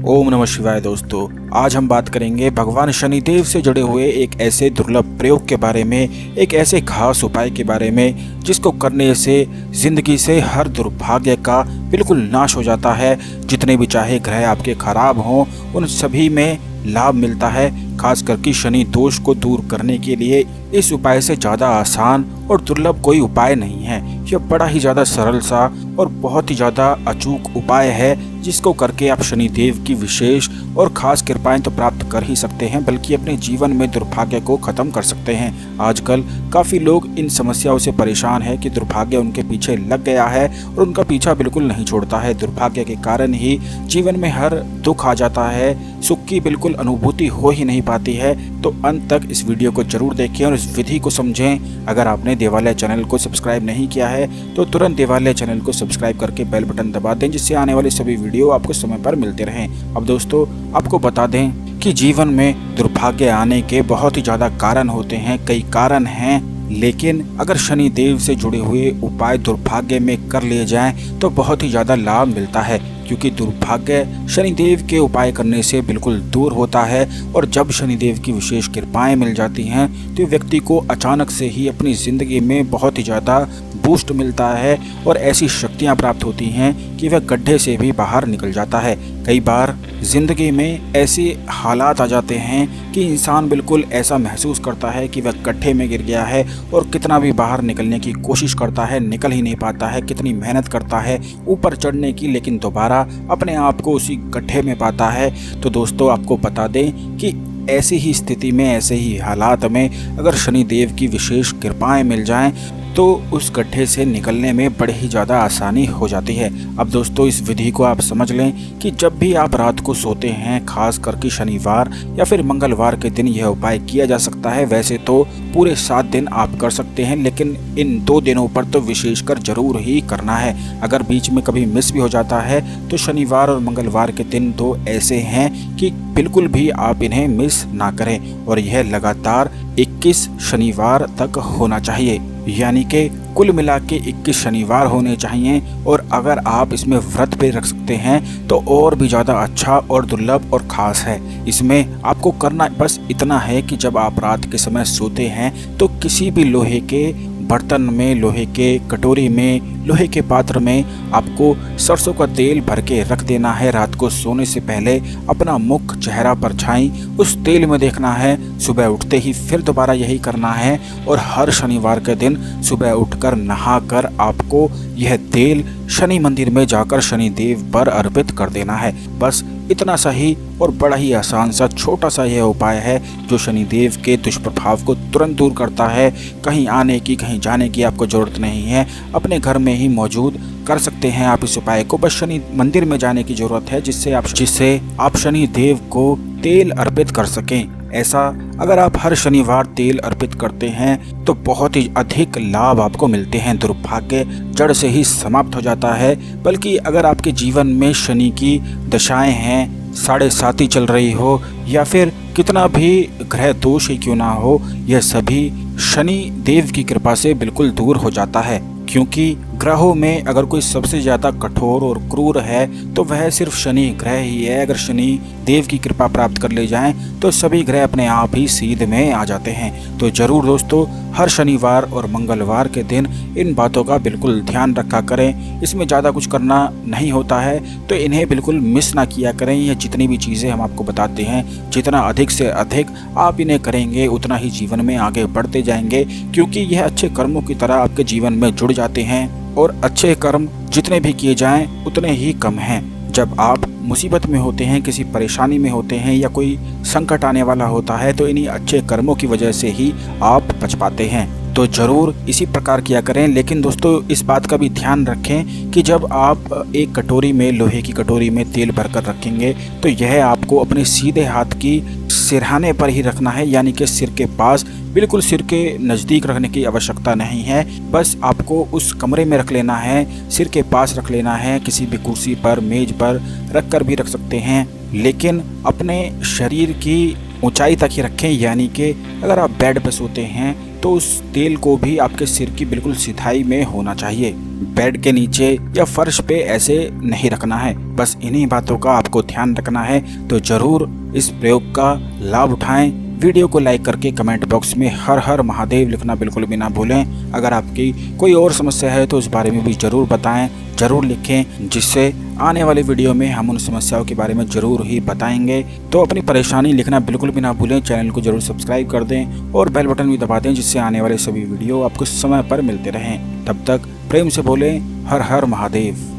ओम नमः शिवाय। दोस्तों, आज हम बात करेंगे भगवान शनिदेव से जुड़े हुए एक ऐसे दुर्लभ प्रयोग के बारे में, एक ऐसे खास उपाय के बारे में जिसको करने से जिंदगी से हर दुर्भाग्य का बिल्कुल नाश हो जाता है। जितने भी चाहे ग्रह आपके खराब हों, उन सभी में लाभ मिलता है। खास करके शनि दोष को दूर करने के लिए इस उपाय से ज़्यादा आसान और दुर्लभ कोई उपाय नहीं है। यह बड़ा ही ज़्यादा सरल सा और बहुत ही ज़्यादा अचूक उपाय है, जिसको करके आप शनिदेव की विशेष और खास कृपाएं तो प्राप्त कर ही सकते हैं, बल्कि अपने जीवन में दुर्भाग्य को खत्म कर सकते हैं। आजकल काफ़ी लोग इन समस्याओं से परेशान हैं कि दुर्भाग्य उनके पीछे लग गया है और उनका पीछा बिल्कुल नहीं छोड़ता है। दुर्भाग्य के कारण ही जीवन में हर दुख आ जाता है, सुख की बिल्कुल अनुभूति हो ही नहीं पाती है। तो अंत तक इस वीडियो को जरूर देखें और इस विधि को समझें। अगर आपने देवालय चैनल को सब्सक्राइब नहीं किया है तो तुरंत देवालय चैनल को सब्सक्राइब करके बेल बटन दबा दें, जिससे आने वाले सभी वीडियो आपको समय पर मिलते रहें। अब दोस्तों, आपको बता दें कि जीवन में दुर्भाग्य आने के बहुत ही ज़्यादा कारण होते हैं, कई कारण हैं। लेकिन अगर शनिदेव से जुड़े हुए उपाय दुर्भाग्य में कर लिए जाएं तो बहुत ही ज़्यादा लाभ मिलता है, क्योंकि दुर्भाग्य शनिदेव के उपाय करने से बिल्कुल दूर होता है। और जब शनिदेव की विशेष कृपाएं मिल जाती हैं तो व्यक्ति को अचानक से ही अपनी ज़िंदगी में बहुत ही ज़्यादा बूस्ट मिलता है और ऐसी शक्तियां प्राप्त होती हैं कि वह गड्ढे से भी बाहर निकल जाता है। कई बार ज़िंदगी में ऐसे हालात आ जाते हैं कि इंसान बिल्कुल ऐसा महसूस करता है कि वह गड्ढे में गिर गया है और कितना भी बाहर निकलने की कोशिश करता है, निकल ही नहीं पाता है। कितनी मेहनत करता है ऊपर चढ़ने की, लेकिन दोबारा अपने आप को उसी गड्ढे में पाता है। तो दोस्तों, आपको बता दें कि ऐसी ही स्थिति में, ऐसे ही हालात में अगर शनिदेव की विशेष कृपाएं मिल जाएं तो उस गड्ढे से निकलने में बड़ी ही ज़्यादा आसानी हो जाती है। अब दोस्तों, इस विधि को आप समझ लें कि जब भी आप रात को सोते हैं, खास करके शनिवार या फिर मंगलवार के दिन यह उपाय किया जा सकता है। वैसे तो पूरे 7 दिन आप कर सकते हैं, लेकिन इन 2 दिनों पर तो विशेषकर जरूर ही करना है। अगर बीच में कभी मिस भी हो जाता है तो शनिवार और मंगलवार के दिन तो ऐसे हैं कि बिल्कुल भी आप इन्हें मिस ना करें। और यह लगातार 21 शनिवार तक होना चाहिए, यानी कि कुल मिला के 21 शनिवार होने चाहिए। और अगर आप इसमें व्रत पे रख सकते हैं तो और भी ज़्यादा अच्छा और दुर्लभ और ख़ास है। इसमें आपको करना बस इतना है कि जब आप रात के समय सोते हैं तो किसी भी लोहे के बर्तन में, लोहे के कटोरी में, लोहे के पात्र में आपको सरसों का तेल भर के रख देना है। रात को सोने से पहले अपना मुख चेहरा परछाई उस तेल में देखना है। सुबह उठते ही फिर दोबारा यही करना है और हर शनिवार के दिन सुबह उठकर नहाकर आपको यह तेल शनि मंदिर में जाकर शनिदेव पर अर्पित कर देना है। बस इतना सा ही और बड़ा ही आसान सा छोटा सा यह उपाय है जो शनिदेव के दुष्प्रभाव को तुरंत दूर करता है। कहीं आने की, कहीं जाने की आपको ज़रूरत नहीं है, अपने घर में ही मौजूद कर सकते हैं आप इस उपाय को। बस शनि मंदिर में जाने की ज़रूरत है जिससे आप शनिदेव को तेल अर्पित कर सकें। ऐसा अगर आप हर शनिवार तेल अर्पित करते हैं तो बहुत ही अधिक लाभ आपको मिलते हैं। दुर्भाग्य जड़ से ही समाप्त हो जाता है। बल्कि अगर आपके जीवन में शनि की दशाएं हैं, 7.5 चल रही हो या फिर कितना भी ग्रह दोष ही क्यों ना हो, यह सभी शनि देव की कृपा से बिल्कुल दूर हो जाता है। क्योंकि ग्रहों में अगर कोई सबसे ज़्यादा कठोर और क्रूर है तो वह सिर्फ शनि ग्रह ही है। अगर शनि देव की कृपा प्राप्त कर ले जाएं तो सभी ग्रह अपने आप ही सीध में आ जाते हैं। तो ज़रूर दोस्तों, हर शनिवार और मंगलवार के दिन इन बातों का बिल्कुल ध्यान रखा करें। इसमें ज़्यादा कुछ करना नहीं होता है तो इन्हें बिल्कुल मिस ना किया करें। ये जितनी भी चीज़ें हम आपको बताते हैं, जितना अधिक से अधिक आप इन्हें करेंगे उतना ही जीवन में आगे बढ़ते जाएंगे, क्योंकि यह अच्छे कर्मों की तरह आपके जीवन में जुड़ जाते हैं। और अच्छे कर्म जितने भी किए जाएं उतने ही कम हैं। जब आप मुसीबत में होते हैं, किसी परेशानी में होते हैं या कोई संकट आने वाला होता है तो इन्हीं अच्छे कर्मों की वजह से ही आप बच पाते हैं। तो ज़रूर इसी प्रकार किया करें। लेकिन दोस्तों, इस बात का भी ध्यान रखें कि जब आप एक कटोरी में, लोहे की कटोरी में तेल भरकर रखेंगे तो यह आपको अपने सीधे हाथ की सिरहाने पर ही रखना है, यानी कि सिर के पास, बिल्कुल सिर के नज़दीक रखने की आवश्यकता नहीं है। बस आपको उस कमरे में रख लेना है, सिर के पास रख लेना है। किसी भी कुर्सी पर, मेज पर रख कर भी रख सकते हैं, लेकिन अपने शरीर की ऊंचाई तक ही रखें, यानी कि अगर आप बेड पर सोते हैं तो उस तेल को भी आपके सिर की बिल्कुल सिधाई में होना चाहिए। बेड के नीचे या फर्श पे ऐसे नहीं रखना है। बस इन्हीं बातों का आपको ध्यान रखना है। तो जरूर इस प्रयोग का लाभ उठाएं। वीडियो को लाइक करके कमेंट बॉक्स में हर हर महादेव लिखना बिल्कुल भी ना भूलें। अगर आपकी कोई और समस्या है तो उस बारे में भी जरूर बताएं, जरूर लिखें, जिससे आने वाले वीडियो में हम उन समस्याओं के बारे में जरूर ही बताएंगे। तो अपनी परेशानी लिखना बिल्कुल भी ना भूलें। चैनल को जरूर सब्सक्राइब कर दें और बेल बटन भी दबा दें, जिससे आने वाले सभी वीडियो आपको समय पर मिलते रहें। तब तक प्रेम से बोलें हर हर महादेव।